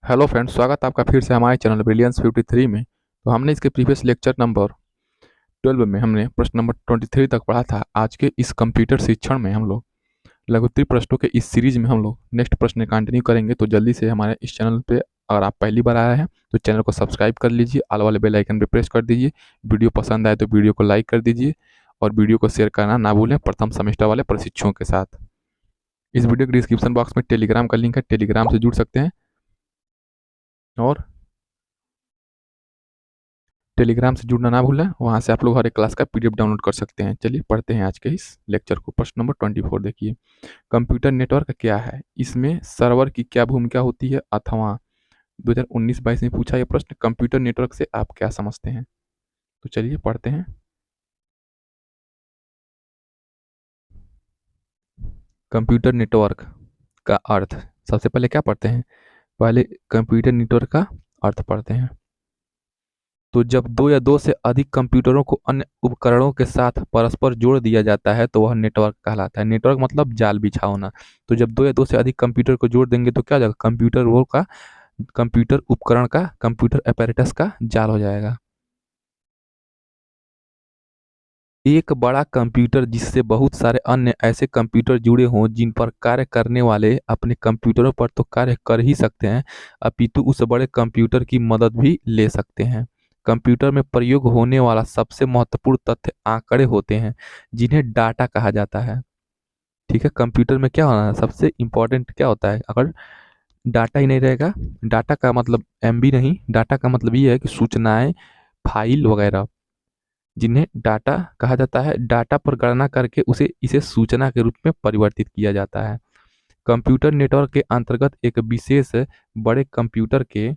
Hello friends, स्वागत है आपका फिर से हमारे चैनल ब्रिलियंस 53 में। तो हमने इसके प्रीवियस लेक्चर नंबर 12 में हमने प्रश्न नंबर 23 तक पढ़ा था। आज के इस कंप्यूटर शिक्षण में हम लोग लघु त्रि प्रश्नों के इस सीरीज में हम लोग नेक्स्ट प्रश्न कंटिन्यू करेंगे। तो जल्दी से हमारे इस चैनल पे अगर आप पहली बार आए हैं तो चैनल को सब्सक्राइब कर लीजिए, ऑल वाले बेल आइकन पे प्रेस कर दीजिए। वीडियो पसंद आए तो वीडियो को लाइक कर दीजिए और वीडियो को शेयर करना ना भूलें प्रथम सेमेस्टर वाले प्रशिक्षुओं के साथ। इस वीडियो के डिस्क्रिप्शन बॉक्स में टेलीग्राम का लिंक है, टेलीग्राम से जुड़ सकते हैं और टेलीग्राम से जुड़ना ना भूलें। वहाँ से आप लोग हर एक क्लास का पीडीएफ डाउनलोड कर सकते हैं। चलिए पढ़ते हैं आज के इस लेक्चर को। प्रश्न नंबर 24 देखिए, कंप्यूटर नेटवर्क क्या है, इसमें सर्वर की क्या भूमिका होती है, अथवा 2019-22 में पूछा यह प्रश्न। कंप्यूटर नेटवर्क से आप क्या समझते हैं? तो चलिए पढ़ते हैं। कंप्यूटर नेटवर्क का अर्थ, सबसे पहले क्या पढ़ते हैं? पहले कंप्यूटर नेटवर्क का अर्थ पढ़ते हैं। तो जब दो या दो से अधिक कंप्यूटरों को अन्य उपकरणों के साथ परस्पर जोड़ दिया जाता है तो वह नेटवर्क कहलाता है। नेटवर्क मतलब जाल बिछा होना। तो जब दो या दो से अधिक कंप्यूटर को जोड़ देंगे तो क्या हो जाएगा? कंप्यूटर वो का कंप्यूटर उपकरण का, कंप्यूटर अपैरेटस का जाल हो जाएगा। एक बड़ा कंप्यूटर जिससे बहुत सारे अन्य ऐसे कंप्यूटर जुड़े हों जिन पर कार्य करने वाले अपने कंप्यूटरों पर तो कार्य कर ही सकते हैं, अपितु उस बड़े कंप्यूटर की मदद भी ले सकते हैं। कंप्यूटर में प्रयोग होने वाला सबसे महत्वपूर्ण तथ्य आंकड़े होते हैं जिन्हें डाटा कहा जाता है। ठीक है, कंप्यूटर में क्या होना है, सबसे इम्पोर्टेंट क्या होता है? अगर डाटा ही नहीं रहेगा, डाटा का मतलब एमबी नहीं, डाटा का मतलब ये है कि सूचनाएं, फाइल वगैरह, जिन्हें डाटा कहा जाता है। डाटा पर गणना करके उसे इसे सूचना के रूप में परिवर्तित किया जाता है। कंप्यूटर नेटवर्क के अंतर्गत एक विशेष बड़े कंप्यूटर के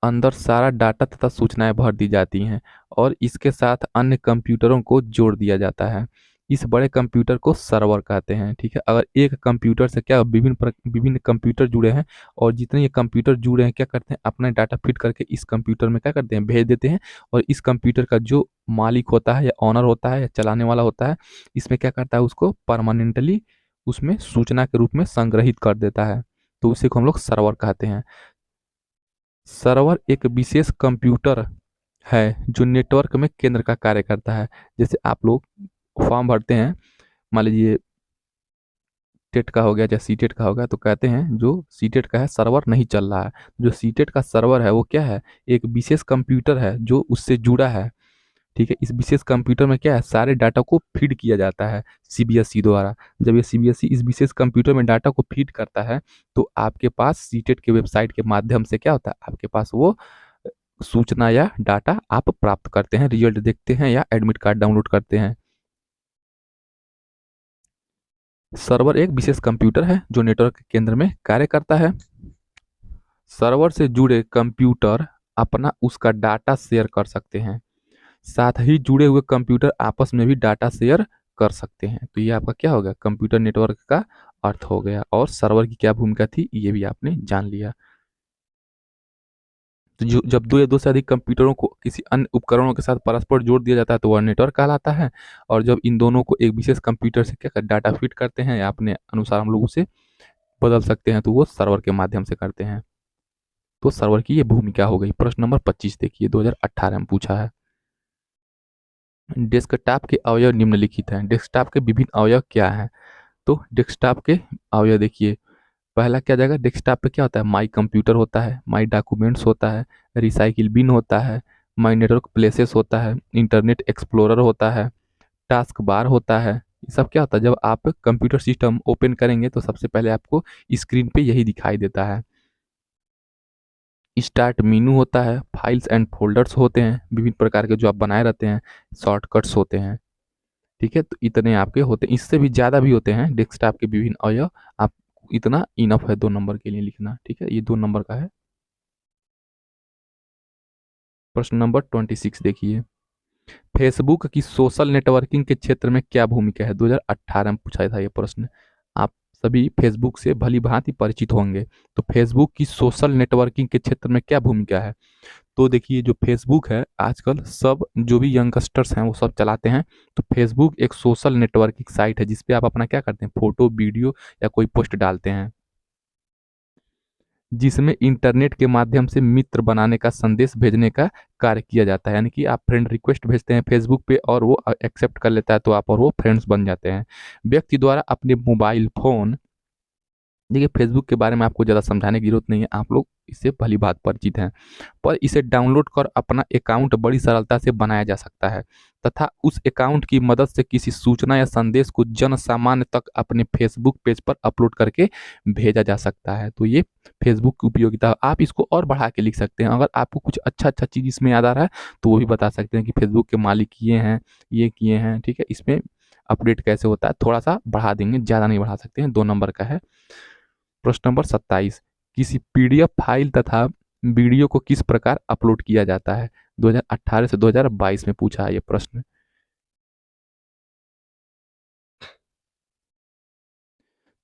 अंदर सारा डाटा तथा सूचनाएं भर दी जाती हैं और इसके साथ अन्य कंप्यूटरों को जोड़ दिया जाता है। इस बड़े कंप्यूटर को सर्वर कहते हैं। ठीक है, अगर एक कंप्यूटर से क्या विभिन्न कंप्यूटर जुड़े हैं और जितने ये कंप्यूटर जुड़े हैं क्या करते हैं, अपना डाटा फीड करके इस कंप्यूटर में क्या करते हैं, भेज देते हैं। और इस कंप्यूटर का जो मालिक होता है या ऑनर होता है या चलाने वाला होता है, इसमें क्या करता है, उसको परमानेंटली उसमें सूचना के रूप में संग्रहित कर देता है। तो उसी को हम लोग सर्वर कहते हैं। सर्वर एक विशेष कंप्यूटर है जो नेटवर्क में केंद्र का कार्य करता है। जैसे आप लोग फॉर्म भरते हैं, मान लीजिए टेट का हो गया या सीटेट का हो गया, तो कहते हैं जो सीटेट का है सर्वर नहीं चल रहा है। जो सीटेट का सर्वर है वो क्या है? एक विशेष कंप्यूटर है जो उससे जुड़ा है। ठीक है, इस विशेष कंप्यूटर में क्या है, सारे डाटा को फीड किया जाता है सीबीएसई द्वारा। जब ये सीबीएसई इस विशेष कंप्यूटर में डाटा को फीड करता है तो आपके पास सीटेट के वेबसाइट के माध्यम से क्या होता है, आपके पास वो सूचना या डाटा आप प्राप्त करते हैं, रिजल्ट देखते हैं या एडमिट कार्ड डाउनलोड करते हैं। सर्वर एक विशेष कंप्यूटर है जो नेटवर्क के केंद्र में कार्य करता है। सर्वर से जुड़े कंप्यूटर अपना उसका डाटा शेयर कर सकते हैं, साथ ही जुड़े हुए कंप्यूटर आपस में भी डाटा शेयर कर सकते हैं। तो ये आपका क्या हो गया, कंप्यूटर नेटवर्क का अर्थ हो गया। और सर्वर की क्या भूमिका थी ये भी आपने जान लिया। तो जो जब दो या दो से अधिक कंप्यूटरों को किसी अन्य उपकरणों के साथ परस्पर जोड़ दिया जाता है तो वह नेटवर्क कहलाता है। और जब इन दोनों को एक विशेष कंप्यूटर से क्या डाटा फीड करते हैं या अपने अनुसार हम लोग उसे बदल सकते हैं तो वो सर्वर के माध्यम से करते हैं। तो सर्वर की ये भूमिका हो गई। प्रश्न नंबर 25 देखिए, 2018 में पूछा है। डेस्कटॉप के अवयव निम्नलिखित हैं। डेस्कटॉप के विभिन्न अवयव क्या हैं? तो डेस्कटॉप के अवयव देखिए, पहला क्या जाएगा, डेस्कटॉप पे क्या होता है, माई कंप्यूटर होता है, माई डॉक्यूमेंट्स होता है, रिसाइकिल बिन होता है, माई नेटवर्क प्लेसेस होता है, इंटरनेट एक्सप्लोरर होता है, टास्क बार होता है। ये सब क्या होता है, जब आप कंप्यूटर सिस्टम ओपन करेंगे तो सबसे पहले आपको स्क्रीन पे यही दिखाई देता है। स्टार्ट मेनू होता है, फाइल्स एंड फोल्डर्स होते हैं विभिन्न प्रकार के जो आप बनाए रहते हैं, शॉर्टकट्स होते हैं। ठीक है, तो इतने आपके होते हैं, इससे भी ज़्यादा भी होते हैं डेस्कटॉप के विभिन्न अवयव। आप इतना इनफ है 2 नंबर के लिए लिखना। ठीक है, ये 2 नंबर का है। प्रश्न नंबर 26 देखिए, फेसबुक की सोशल नेटवर्किंग के क्षेत्र में क्या भूमिका है? 2018 में पूछा था ये प्रश्न। आप सभी फेसबुक से भली भांति परिचित होंगे। तो फेसबुक की सोशल नेटवर्किंग के क्षेत्र में क्या भूमिका है? तो देखिए, जो फेसबुक है आजकल सब जो भी यंगस्टर्स हैं वो सब चलाते हैं। तो फेसबुक एक सोशल नेटवर्किंग साइट है जिसपे आप अपना क्या करते हैं, फोटो वीडियो या कोई पोस्ट डालते हैं। जिसमें इंटरनेट के माध्यम से मित्र बनाने का संदेश भेजने का कार्य किया जाता है। यानी कि आप फ्रेंड रिक्वेस्ट भेजते हैं फेसबुक पे और वो एक्सेप्ट कर लेता है तो आप और वो फ्रेंड्स बन जाते हैं। व्यक्ति द्वारा अपने मोबाइल फ़ोन, देखिए फेसबुक के बारे में आपको ज़्यादा समझाने की ज़रूरत नहीं है, आप लोग इससे भली बात परिचित हैं। पर इसे डाउनलोड कर अपना अकाउंट बड़ी सरलता से बनाया जा सकता है तथा उस अकाउंट की मदद से किसी सूचना या संदेश को जन सामान्य तक अपने फेसबुक पेज पर अपलोड करके भेजा जा सकता है। तो ये फेसबुक की उपयोगिता, आप इसको और बढ़ा के लिख सकते हैं। अगर आपको कुछ अच्छा चीज़ इसमें याद आ रहा है तो वो भी बता सकते हैं कि फेसबुक के मालिक ये किए हैं, ठीक है। इसमें अपडेट कैसे होता है थोड़ा सा बढ़ा देंगे, ज़्यादा नहीं बढ़ा सकते हैं। 2 नंबर का है। प्रश्न नंबर 27, किसी पीडीएफ फाइल तथा वीडियो को किस प्रकार अपलोड किया जाता है? 2018 से 2022 में पूछा है ये प्रश्न।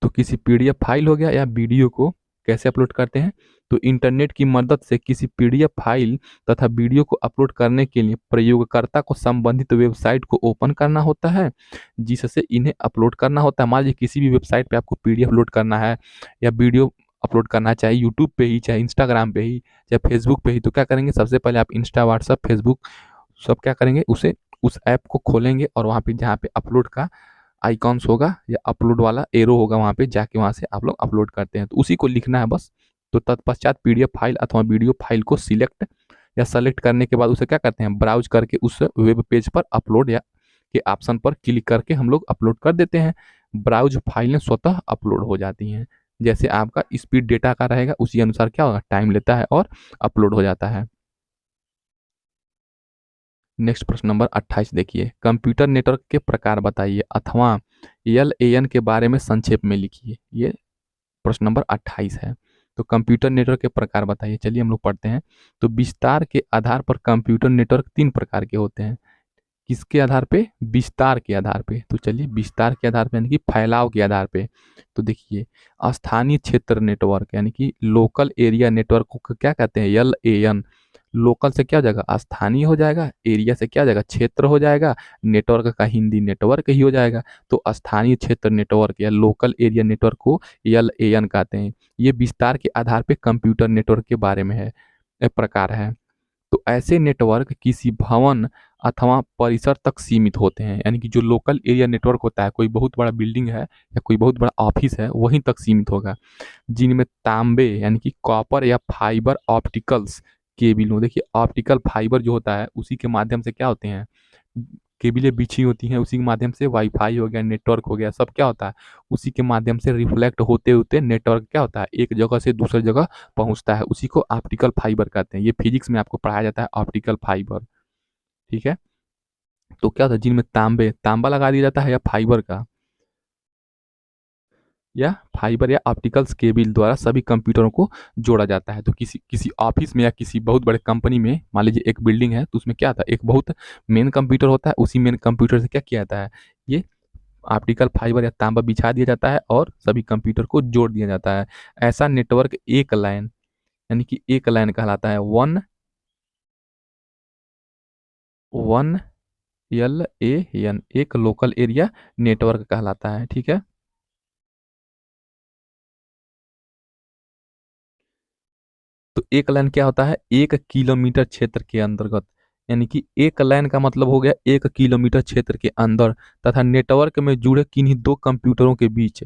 तो किसी पीडीएफ फाइल हो गया या वीडियो को कैसे अपलोड करते हैं? तो इंटरनेट की मदद से किसी पीडीएफ फाइल तथा वीडियो को अपलोड करने के लिए प्रयोगकर्ता को संबंधित वेबसाइट को ओपन करना होता है, जिससे इन्हें अपलोड करना होता है। मान लीजिए किसी भी वेबसाइट पे आपको पीडीएफ अपलोड करना है या वीडियो अपलोड करना है, चाहे यूट्यूब पे ही, चाहे इंस्टाग्राम पे ही, चाहे फेसबुक पे ही, तो क्या करेंगे? सबसे पहले आप इंस्टा, व्हाट्सअप, फेसबुक सब क्या करेंगे? उसे उस ऐप को खोलेंगे और वहाँ पे जहाँ पे अपलोड का आइकॉन्स होगा या अपलोड वाला एरो होगा, वहाँ पे जाके वहाँ से आप लोग अपलोड करते हैं, तो उसी को लिखना है बस। तो तत्पश्चात पीडीएफ फाइल अथवा वीडियो फाइल को सिलेक्ट या सेलेक्ट करने के बाद उसे क्या करते हैं? ब्राउज करके उस वेब पेज पर अपलोड या के ऑप्शन पर क्लिक करके हम लोग अपलोड कर देते हैं। ब्राउज फाइलें स्वतः अपलोड हो जाती हैं। जैसे आपका स्पीड डेटा का रहेगा उसी अनुसार क्या होगा? टाइम लेता है और अपलोड हो जाता है। नेक्स्ट प्रश्न नंबर 28 देखिए, कंप्यूटर नेटवर्क के प्रकार बताइए अथवा एल के बारे में संक्षेप में लिखिए। ये प्रश्न नंबर 28 है। तो कंप्यूटर नेटवर्क के प्रकार बताइए, चलिए हम लोग पढ़ते हैं। तो विस्तार के आधार पर कंप्यूटर नेटवर्क 3 प्रकार के होते हैं। किसके आधार पे? विस्तार के आधार पे। तो चलिए विस्तार के आधार पे यानी कि फैलाव के आधार पे। तो देखिए, स्थानीय क्षेत्र नेटवर्क यानी कि लोकल एरिया नेटवर्क को क्या कहते हैं? एल। लोकल से क्या हो जाएगा? स्थानीय हो जाएगा। एरिया से क्या हो जाएगा? क्षेत्र हो जाएगा। नेटवर्क का हिंदी नेटवर्क ही हो जाएगा। तो स्थानीय क्षेत्र नेटवर्क या लोकल एरिया नेटवर्क को एल कहते हैं। ये विस्तार के आधार पे कंप्यूटर नेटवर्क के बारे में है, प्रकार है। तो ऐसे नेटवर्क किसी भवन अथवा परिसर तक सीमित होते हैं। यानी कि जो लोकल एरिया नेटवर्क होता है, कोई बहुत बड़ा बिल्डिंग है या कोई बहुत बड़ा ऑफिस है, वहीं तक सीमित होगा। जिनमें तांबे यानी कि कॉपर या फाइबर ऑप्टिकल्स केबल हो। देखिए ऑप्टिकल फाइबर जो होता है उसी के माध्यम से क्या होते हैं? केबिलें बिछी होती हैं, उसी के माध्यम से वाईफाई हो गया, नेटवर्क हो गया, सब क्या होता है? उसी के माध्यम से रिफ्लेक्ट होते होते नेटवर्क क्या होता है? एक जगह से दूसरी जगह पहुंचता है, उसी को ऑप्टिकल फाइबर कहते हैं। ये फिजिक्स में आपको पढ़ाया जाता है ऑप्टिकल फाइबर, ठीक है। तो क्या होता है? जिनमें तांबा लगा दिया जाता है या फाइबर का, या फाइबर या ऑप्टिकल्स केबल द्वारा सभी कंप्यूटरों को जोड़ा जाता है। तो किसी किसी ऑफिस में या किसी बहुत बड़े कंपनी में मान लीजिए एक बिल्डिंग है, तो उसमें क्या था? एक बहुत मेन कंप्यूटर होता है, उसी मेन कंप्यूटर से क्या किया जाता है? ये ऑप्टिकल फाइबर या तांबा बिछा दिया जाता है और सभी कंप्यूटर को जोड़ दिया जाता है। ऐसा नेटवर्क एक लाइन यानी कि एक लाइन कहलाता है। वन वन एल एक लोकल एरिया नेटवर्क कहलाता है, ठीक है। तो एक लाइन क्या होता है? 1 किलोमीटर क्षेत्र के अंतर्गत। यानी कि एक लाइन का मतलब हो गया 1 किलोमीटर क्षेत्र के अंदर तथा नेटवर्क में जुड़े किन्हीं दो कंप्यूटरों के बीच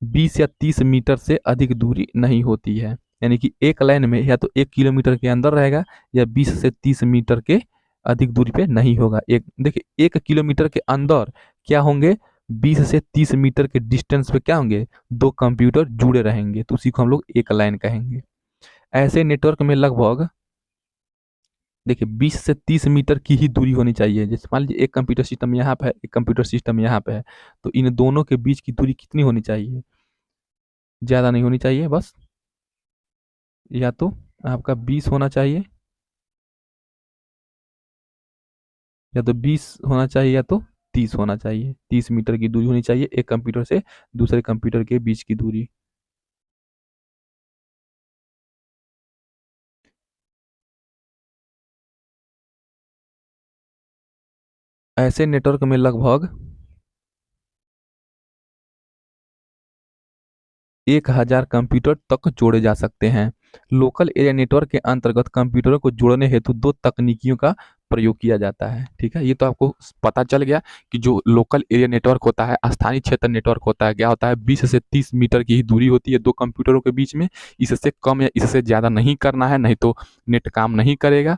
20 या 30 मीटर से अधिक दूरी नहीं होती है। यानी कि एक लाइन में या तो 1 किलोमीटर के अंदर रहेगा या 20 से 30 मीटर के अधिक दूरी पे नहीं होगा। एक देखिए 1 किलोमीटर के अंदर क्या होंगे? 20 से 30 मीटर के डिस्टेंस पे क्या होंगे? दो कंप्यूटर जुड़े रहेंगे, तो उसी को हम लोग एक लाइन कहेंगे। ऐसे नेटवर्क में लगभग देखिए 20 से 30 मीटर की ही दूरी होनी चाहिए। जैसे मान लीजिए एक कंप्यूटर सिस्टम यहाँ पे है, एक कंप्यूटर सिस्टम यहाँ पे है, तो इन दोनों के बीच की दूरी कितनी होनी चाहिए? ज़्यादा नहीं होनी चाहिए, बस या तो आपका 20 होना चाहिए, या तो 20 होना चाहिए, या तो 30 होना चाहिए। 30 मीटर की दूरी होनी चाहिए एक कंप्यूटर से दूसरे कंप्यूटर के बीच की दूरी। ऐसे नेटवर्क में लगभग 1000 कंप्यूटर तक जोड़े जा सकते हैं। लोकल एरिया नेटवर्क के अंतर्गत कंप्यूटरों को जोड़ने हेतु दो तकनीकियों का प्रयोग किया जाता है। ठीक है, ये तो आपको पता चल गया कि जो लोकल एरिया नेटवर्क होता है, स्थानीय क्षेत्र नेटवर्क होता है, क्या होता है, 20 से 30 मीटर की ही दूरी होती है दो कंप्यूटरों के बीच में। इससे कम या इससे ज़्यादा नहीं करना है, नहीं तो नेट काम नहीं करेगा।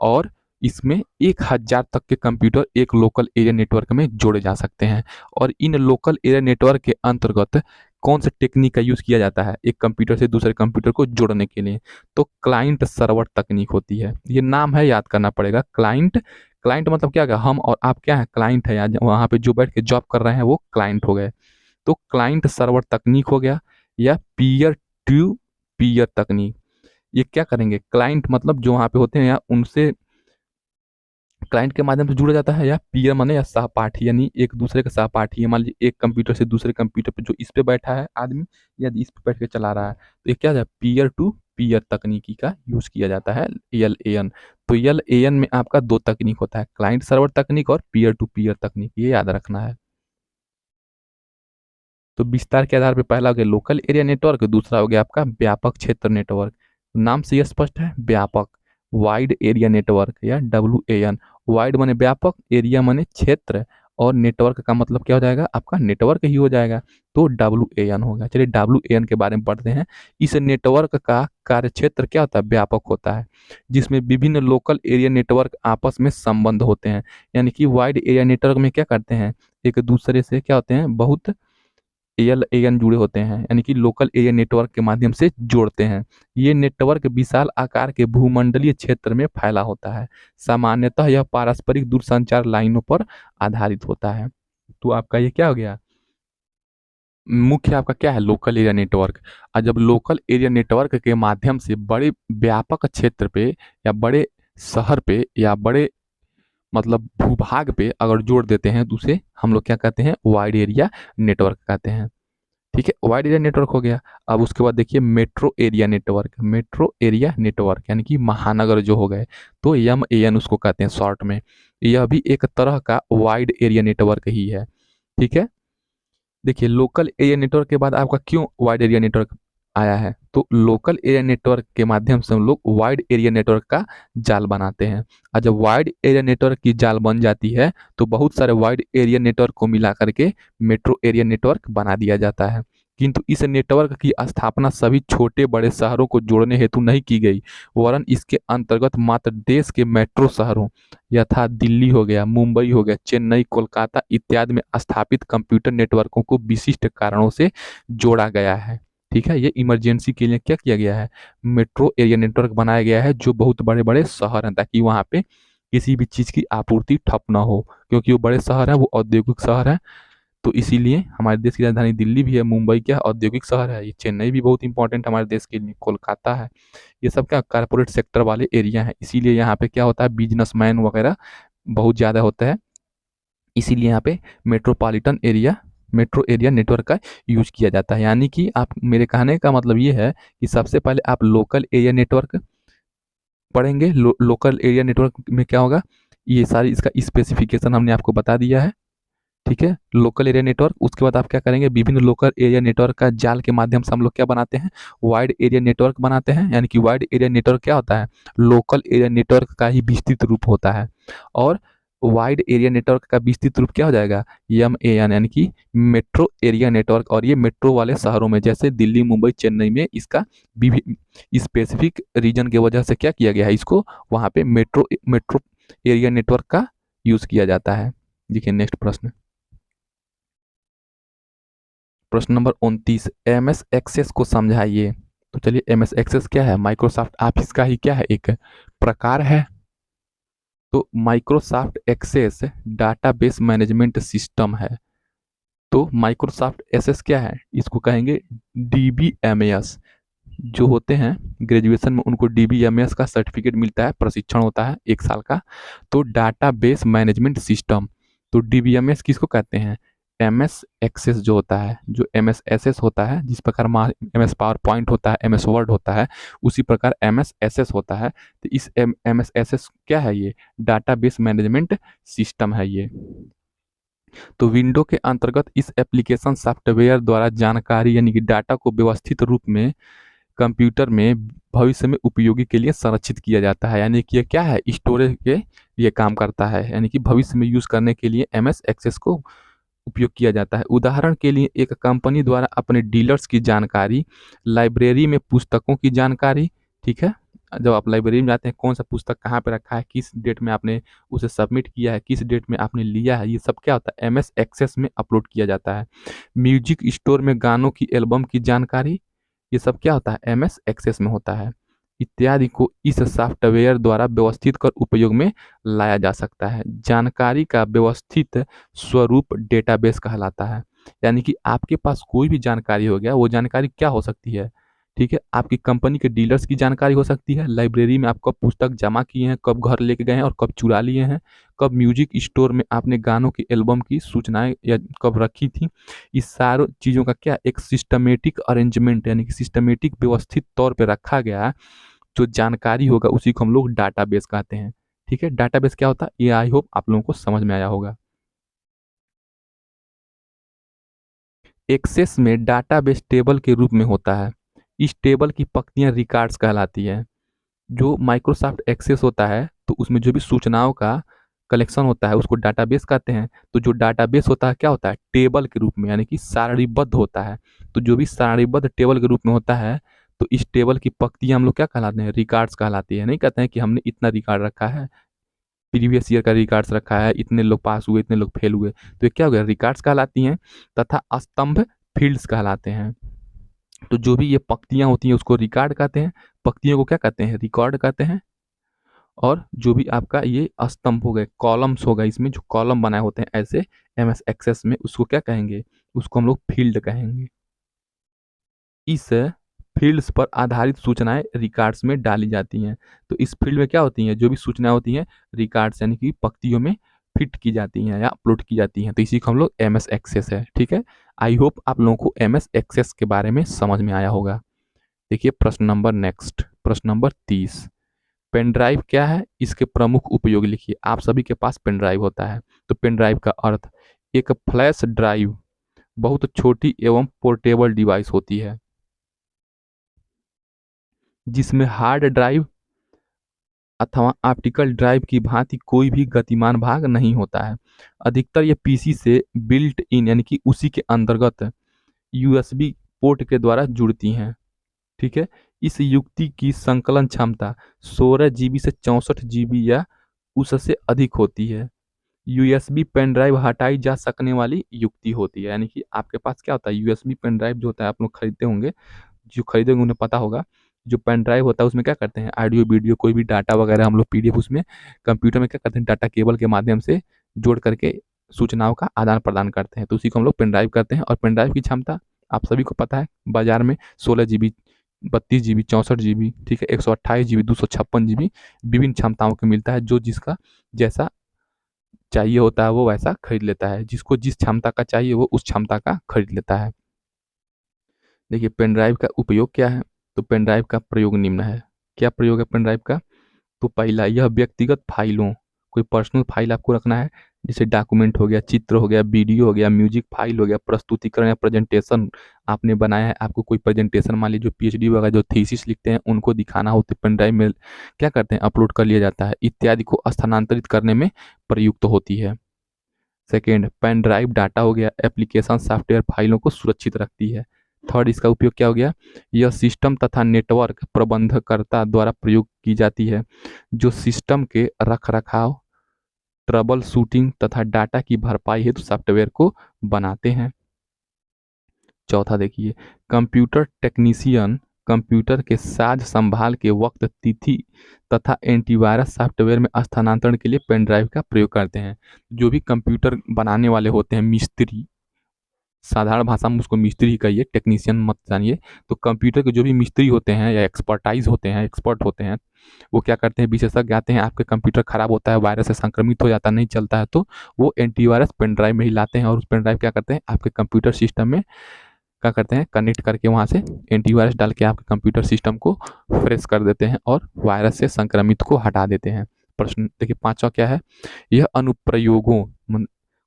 और इसमें 1000 तक के कंप्यूटर एक लोकल एरिया नेटवर्क में जोड़े जा सकते हैं। और इन लोकल एरिया नेटवर्क के अंतर्गत कौन से टेक्निक का यूज़ किया जाता है एक कंप्यूटर से दूसरे कंप्यूटर को जोड़ने के लिए? तो क्लाइंट सर्वर तकनीक होती है। ये नाम है, याद करना पड़ेगा। क्लाइंट, क्लाइंट मतलब क्या, हम और आप क्या है, क्लाइंट है, या वहाँ पे जो बैठ के जॉब कर रहे हैं वो क्लाइंट हो गए। तो क्लाइंट सर्वर तकनीक हो गया, या पीयर टू पीयर तकनीक। ये क्या करेंगे, क्लाइंट मतलब जो वहाँ पे होते हैं या उनसे क्लाइंट के माध्यम से जुड़ा जाता है, या पीयर माने या सहपाठी, यानी एक दूसरे के सहपाठी है। मान लीजिए एक कंप्यूटर से दूसरे कंप्यूटर पे जो इस पे बैठा है आदमी, या इस पे बैठ के चला रहा है, तो ये क्या है, पीयर टू पीयर तकनीकी का यूज किया जाता है, एल ए एन। तो एल ए एन में आपका दो तकनीक होता है, क्लाइंट सर्वर तकनीक और पीयर टू पीयर तकनीक, ये याद रखना है। तो विस्तार के आधार पर पहला हो गया लोकल एरिया नेटवर्क, दूसरा हो गया आपका व्यापक क्षेत्र नेटवर्क। नाम से यह स्पष्ट है, व्यापक, वाइड एरिया नेटवर्क या WAN। वाइड माने व्यापक, एरिया माने क्षेत्र, और नेटवर्क का मतलब क्या हो जाएगा, आपका नेटवर्क ही हो जाएगा, तो WAN होगा। चलिए WAN के बारे में पढ़ते हैं। इस नेटवर्क का कार्य क्षेत्र क्या होता है, व्यापक होता है, जिसमें विभिन्न लोकल एरिया नेटवर्क आपस में संबंध होते हैं। यानी कि वाइड एरिया नेटवर्क में क्या करते हैं, एक दूसरे से क्या होते हैं, बहुत LAN जुड़े होते हैं, यानी कि लोकल एरिया नेटवर्क के माध्यम से जोड़ते हैं। ये नेटवर्क विशाल आकार के भूमंडलीय क्षेत्र में फैला होता है। सामान्यतः यह पारस्परिक दूरसंचार लाइनों पर आधारित होता है। तो आपका ये क्या हो गया, मुख्य आपका क्या है, लोकल एरिया नेटवर्क। और जब लोकल एरिया नेटवर्क के माध्यम से बड़े व्यापक क्षेत्र पे, या बड़े शहर पे, या बड़े मतलब भूभाग पे अगर जोड़ देते हैं, तो उसे हम लोग क्या कहते हैं, वाइड एरिया नेटवर्क कहते हैं। ठीक है, वाइड एरिया नेटवर्क हो गया। अब उसके बाद देखिए metro area network. Metro area network यानी कि महानगर जो हो गए, तो MAN उसको कहते हैं शॉर्ट में। यह भी एक तरह का वाइड एरिया नेटवर्क ही है। ठीक है, देखिए लोकल एरिया नेटवर्क के बाद आपका क्यों वाइड एरिया नेटवर्क आया है, तो लोकल एरिया नेटवर्क के माध्यम से हम लोग वाइड एरिया नेटवर्क का जाल बनाते हैं। और जब वाइड एरिया नेटवर्क की जाल बन जाती है, तो बहुत सारे वाइड एरिया नेटवर्क को मिला करके मेट्रो एरिया नेटवर्क बना दिया जाता है। किंतु इस नेटवर्क की स्थापना सभी छोटे बड़े शहरों को जोड़ने हेतु नहीं की गई, वरन इसके अंतर्गत मात्र देश के मेट्रो शहरों यथा दिल्ली हो गया, मुंबई हो गया, चेन्नई, कोलकाता इत्यादि में स्थापित कंप्यूटर नेटवर्कों को विशिष्ट कारणों से जोड़ा गया है। ठीक है, ये इमरजेंसी के लिए क्या किया गया है, मेट्रो एरिया नेटवर्क बनाया गया है, जो बहुत बड़े बड़े शहर हैं, ताकि वहाँ पे किसी भी चीज़ की आपूर्ति ठप ना हो, क्योंकि वो बड़े शहर हैं, वो औद्योगिक शहर हैं। तो इसीलिए हमारे देश की राजधानी दिल्ली भी है, मुंबई क्या औद्योगिक शहर है, ये चेन्नई भी बहुत इंपॉर्टेंट हमारे देश के लिए, कोलकाता है, ये सब क्या कारपोरेट सेक्टर वाले एरिया हैं। इसीलिए यहाँ पे क्या होता है, बिजनेसमैन वगैरह बहुत ज़्यादा होता है। इसीलिए यहाँ पे metropolitan area, metro area network का यूज किया जाता है। यानी कि आप, मेरे कहने का मतलब ये है कि सबसे पहले आप लोकल एरिया नेटवर्क पढ़ेंगे। लोकल एरिया नेटवर्क में क्या होगा, ये सारी इसका स्पेसिफिकेशन हमने आपको बता दिया है। ठीक है, लोकल एरिया नेटवर्क, उसके बाद आप क्या करेंगे, विभिन्न लोकल एरिया नेटवर्क का जाल के माध्यम से हम लोग क्या बनाते हैं, वाइड एरिया नेटवर्क बनाते हैं। यानी कि वाइड एरिया नेटवर्क क्या होता है, लोकल एरिया नेटवर्क का ही विस्तृत रूप होता है। और वाइड एरिया नेटवर्क का विस्तृत रूप क्या हो जाएगा, MAN, यानी कि मेट्रो एरिया नेटवर्क। और ये मेट्रो वाले शहरों में जैसे दिल्ली, मुंबई, चेन्नई में इसका स्पेसिफिक रीजन की वजह से क्या किया गया है, इसको वहाँ पे मेट्रो मेट्रो एरिया नेटवर्क का यूज किया जाता है। देखिए नेक्स्ट प्रश्न, प्रश्न नंबर 29, MS एक्सेस को समझाइए। तो चलिए, MS एक्सेस क्या है, माइक्रोसॉफ्ट ऑफिस का ही क्या है, एक प्रकार है। तो Microsoft Access database management system है। तो माइक्रोसॉफ्ट एक्सेस क्या है, इसको कहेंगे DBMS। जो होते हैं ग्रेजुएशन में उनको DBMS का सर्टिफिकेट मिलता है, प्रशिक्षण होता है 1 साल का। तो डाटाबेस मैनेजमेंट सिस्टम, तो DBMS किसको कहते हैं, MS एक्सेस जो होता है, जो MS एसएस होता है, जिस प्रकार MS पावर पॉइंट होता है, MS वर्ड होता है, उसी प्रकार MS एसएस होता है। तो इस MS एसएस क्या है, ये डाटाबेस मैनेजमेंट सिस्टम है ये। तो विंडो के अंतर्गत इस एप्लीकेशन सॉफ्टवेयर द्वारा जानकारी यानी कि डाटा को व्यवस्थित रूप में कंप्यूटर में भविष्य में उपयोगी के लिए संरक्षित किया जाता है। यानी कि ये क्या है, स्टोरेज के लिए काम करता है, यानी कि भविष्य में यूज़ करने के लिए एमएस एक्सेस को उपयोग किया जाता है। उदाहरण के लिए एक कंपनी द्वारा अपने डीलर्स की जानकारी, लाइब्रेरी में पुस्तकों की जानकारी, ठीक है, जब आप लाइब्रेरी में जाते हैं कौन सा पुस्तक कहाँ पे रखा है, किस डेट में आपने उसे सबमिट किया है, किस डेट में आपने लिया है, ये सब क्या होता है, एमएस एक्सेस में अपलोड किया जाता है। म्यूजिक स्टोर में गानों की एल्बम की जानकारी, ये सब क्या होता है, एमएस एक्सेस में होता है। इत्यादि को इस सॉफ्टवेयर द्वारा व्यवस्थित कर उपयोग में लाया जा सकता है। जानकारी का व्यवस्थित स्वरूप डेटाबेस कहलाता है। यानी कि आपके पास कोई भी जानकारी हो गया, वो जानकारी क्या हो सकती है, ठीक है, आपकी कंपनी के डीलर्स की जानकारी हो सकती है, लाइब्रेरी में आप कब पुस्तक जमा किए हैं, कब घर लेके गए हैं और कब चुरा लिए हैं, कब म्यूजिक स्टोर में आपने गानों की एल्बम की सूचनाएं या कब रखी थी। इस सारों चीज़ों का क्या एक सिस्टमेटिक अरेंजमेंट यानी कि सिस्टमेटिक व्यवस्थित तौर पे रखा गया जो जानकारी होगा उसी को हम लोग डाटाबेस कहते हैं। ठीक है, डाटाबेस क्या होता है ये आई होप आप लोगों को समझ में आया होगा। एक्सेस में डाटाबेस टेबल के रूप में होता है। इस टेबल की पंक्तियां रिकॉर्ड्स कहलाती है। जो माइक्रोसॉफ्ट एक्सेस होता है तो उसमें जो भी सूचनाओं का कलेक्शन होता है उसको डाटाबेस कहते हैं। तो जो डाटाबेस होता है क्या होता है, टेबल के रूप में यानी कि सारणीबद्ध होता है। तो जो भी सारणीबद्ध टेबल के रूप में होता है तो इस टेबल की पंक्तियां हम लोग क्या कहलाते हैं, रिकॉर्ड्स कहलाती है। नहीं कहते हैं कि हमने इतना रिकॉर्ड रखा है, प्रीवियस ईयर का रिकॉर्ड्स रखा है, इतने लोग पास हुए, इतने लोग फेल हुए, तो ये क्या हो गया, रिकॉर्ड्स कहलाती हैं। तथा स्तंभ फील्ड्स कहलाते हैं। तो जो भी ये पंक्तियां होती हैं उसको रिकॉर्ड कहते हैं, पंक्तियों को क्या कहते हैं, रिकॉर्ड कहते हैं। और जो भी आपका ये स्तंभ हो गए, कॉलम्स होगा, इसमें जो कॉलम बनाए होते हैं ऐसे एमएस एक्सेस में, उसको क्या कहेंगे, उसको हम लोग फील्ड कहेंगे। इस फील्ड्स पर आधारित सूचनाएं रिकॉर्ड्स में डाली जाती हैं। तो इस फील्ड में क्या होती हैं, जो भी सूचनाएं होती हैं रिकॉर्ड्स यानी कि पंक्तियों में फिट की जाती हैं या अपलोड की जाती हैं, तो इसी को हम लोग एमएस एक्सेस है। ठीक है, आई होप आप लोगों को एमएस एक्सेस के बारे में समझ में आया होगा। देखिए प्रश्न नंबर नेक्स्ट, प्रश्न नंबर 30, पेन ड्राइव क्या है, इसके प्रमुख उपयोग लिखिए। आप सभी के पास पेन ड्राइव होता है। तो पेन ड्राइव का अर्थ, एक फ्लैश ड्राइव बहुत छोटी एवं पोर्टेबल डिवाइस होती है जिसमें हार्ड ड्राइव अथवा ऑप्टिकल ड्राइव की भांति कोई भी गतिमान भाग नहीं होता है। अधिकतर ये पीसी से बिल्ट इन यानी कि उसी के अंतर्गत यूएसबी पोर्ट के द्वारा जुड़ती हैं। ठीक है, इस युक्ति की संकलन क्षमता 16 GB से 64 GB या उससे अधिक होती है। यूएसबी पेन ड्राइव हटाई जा सकने वाली युक्ति होती है। यानी कि आपके पास क्या होता है, यूएसबी पेन ड्राइव जो होता है आप लोग खरीदते होंगे, जो खरीदेंगे उन्हें पता होगा, जो पेन ड्राइव होता है उसमें क्या करते हैं, ऑडियो वीडियो कोई भी डाटा वगैरह हम लोग पीडीएफ उसमें कंप्यूटर में क्या करते हैं, डाटा केबल के माध्यम से जोड़ करके सूचनाओं का आदान प्रदान करते हैं। तो उसी को हम लोग पेन ड्राइव करते हैं। और पेन ड्राइव की क्षमता आप सभी को पता है, बाजार में 16 GB, 32 GB, 64 GB, ठीक है, 128 GB, 256 GB, विभिन्न क्षमताओं के मिलता है। जो जिसका जैसा चाहिए होता है वो वैसा खरीद लेता है, जिसको जिस क्षमता का चाहिए वो उस क्षमता का खरीद लेता है। देखिए पेन ड्राइव का उपयोग क्या है, तो पेन ड्राइव का प्रयोग निम्न है। क्या प्रयोग है पेन ड्राइव का, तो पहला, यह व्यक्तिगत फाइलों, कोई पर्सनल फाइल आपको रखना है, जैसे डॉक्यूमेंट हो गया, चित्र हो गया, वीडियो हो गया, म्यूजिक फाइल हो गया, प्रस्तुतिकरण या प्रेजेंटेशन आपने बनाया है, आपको कोई प्रेजेंटेशन मान लीजिए जो पीएचडी वगैरह जो थीसिस लिखते हैं उनको दिखाना हो तो पेन ड्राइव में क्या करते हैं, अपलोड कर लिया जाता है। इत्यादि को स्थानांतरित करने में प्रयुक्त होती है। सेकेंड, पेन ड्राइव डाटा हो गया, एप्लीकेशन सॉफ्टवेयर फाइलों को सुरक्षित रखती है। थर्ड, इसका उपयोग क्या हो गया, यह सिस्टम तथा नेटवर्क प्रबंधकर्ता द्वारा प्रयोग की जाती है जो सिस्टम के रख रखाव, ट्रबल शूटिंग तथा डाटा की भरपाई हेतु सॉफ्टवेयर को बनाते हैं। चौथा देखिए, कंप्यूटर टेक्नीशियन कंप्यूटर के साज संभाल के वक्त तिथि तथा एंटीवायरस सॉफ्टवेयर में स्थानांतरण के लिए पेन ड्राइव का प्रयोग करते हैं। जो भी कंप्यूटर बनाने वाले होते हैं, मिस्त्री, साधारण भाषा में उसको मिस्त्री ही कहिए, टेक्नीशियन मत जानिए। तो कंप्यूटर के जो भी मिस्त्री होते हैं या एक्सपर्टाइज होते हैं, एक्सपर्ट होते हैं, वो क्या करते हैं, विशेषज्ञ आते हैं, आपके कंप्यूटर खराब होता है, वायरस से संक्रमित हो जाता है, नहीं चलता है, तो वो एंटीवायरस पेन ड्राइव में ही लाते हैं और उस पेन ड्राइव क्या करते हैं, आपके कंप्यूटर सिस्टम में क्या करते हैं, कनेक्ट करके वहाँ से एंटीवायरस डाल के आपके कंप्यूटर सिस्टम को फ्रेश कर देते हैं और वायरस से संक्रमित को हटा देते हैं। प्रश्न देखिए पांचवा क्या है, यह अनुप्रयोगों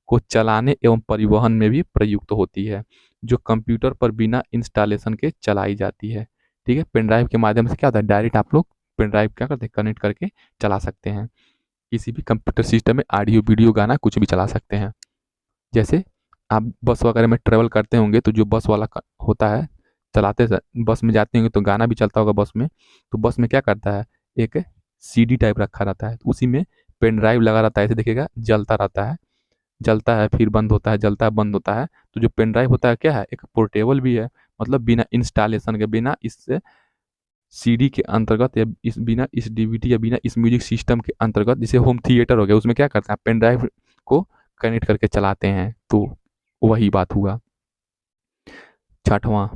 को चलाने एवं परिवहन में भी प्रयुक्त होती है, जो कंप्यूटर पर बिना इंस्टॉलेशन के चलाई जाती है। ठीक है, पेन ड्राइव के माध्यम से क्या होता है, डायरेक्ट आप लोग पेन ड्राइव क्या करते हैं, कनेक्ट करके चला सकते हैं। किसी भी कंप्यूटर सिस्टम में ऑडियो वीडियो गाना कुछ भी चला सकते हैं। जैसे आप बस वगैरह में ट्रेवल करते होंगे तो जो बस वाला होता है, चलाते बस में जाते होंगे तो गाना भी चलता होगा बस में। तो बस में क्या करता है, एक सीडी टाइप रखा रहता है, तो उसी में पेन ड्राइव लगा रहता है, ऐसे देखिएगा जलता रहता है, जलता है फिर बंद होता है, जलता है बंद होता है। तो जो पेन ड्राइव होता है क्या है, एक पोर्टेबल भी है, मतलब बिना इंस्टॉलेशन के, बिना इस सीडी के अंतर्गत, या इस बिना इस डीवीडी या बिना इस म्यूजिक सिस्टम के अंतर्गत, जैसे होम थिएटर हो गया, उसमें क्या करते हैं, पेन ड्राइव को कनेक्ट करके चलाते हैं, तो वही बात हुआ। छठवां,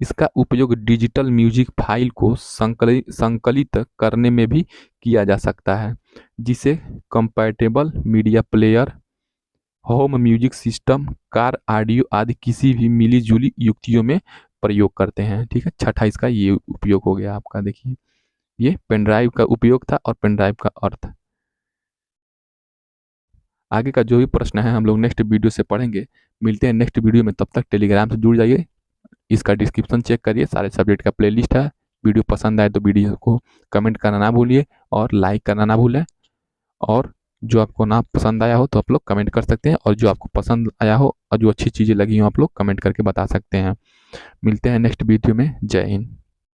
इसका उपयोग डिजिटल म्यूजिक फाइल को संकलित करने में भी किया जा सकता है, जिसे compatible media player, home music system, car audio आदि किसी भी मिली जुली युक्तियों में प्रयोग करते हैं। ठीक है, छठा इसका ये उपयोग हो गया आपका। देखिए, ये पेन ड्राइव का उपयोग था और पेन ड्राइव का अर्थ। आगे का जो भी प्रश्न है हम लोग नेक्स्ट वीडियो से पढ़ेंगे। मिलते हैं नेक्स्ट वीडियो में, तब तक टेलीग्राम से जुड़ जाइए, इसका डिस्क्रिप्शन चेक करिए, सारे सब्जेक्ट का प्लेलिस्ट है। वीडियो पसंद आए तो वीडियो को कमेंट करना ना भूलिए और लाइक करना ना भूलें। और जो आपको ना पसंद आया हो तो आप लोग कमेंट कर सकते हैं, और जो आपको पसंद आया हो और जो अच्छी चीज़ें लगी हो आप लोग कमेंट करके बता सकते हैं। मिलते हैं नेक्स्ट वीडियो में। जय हिंद।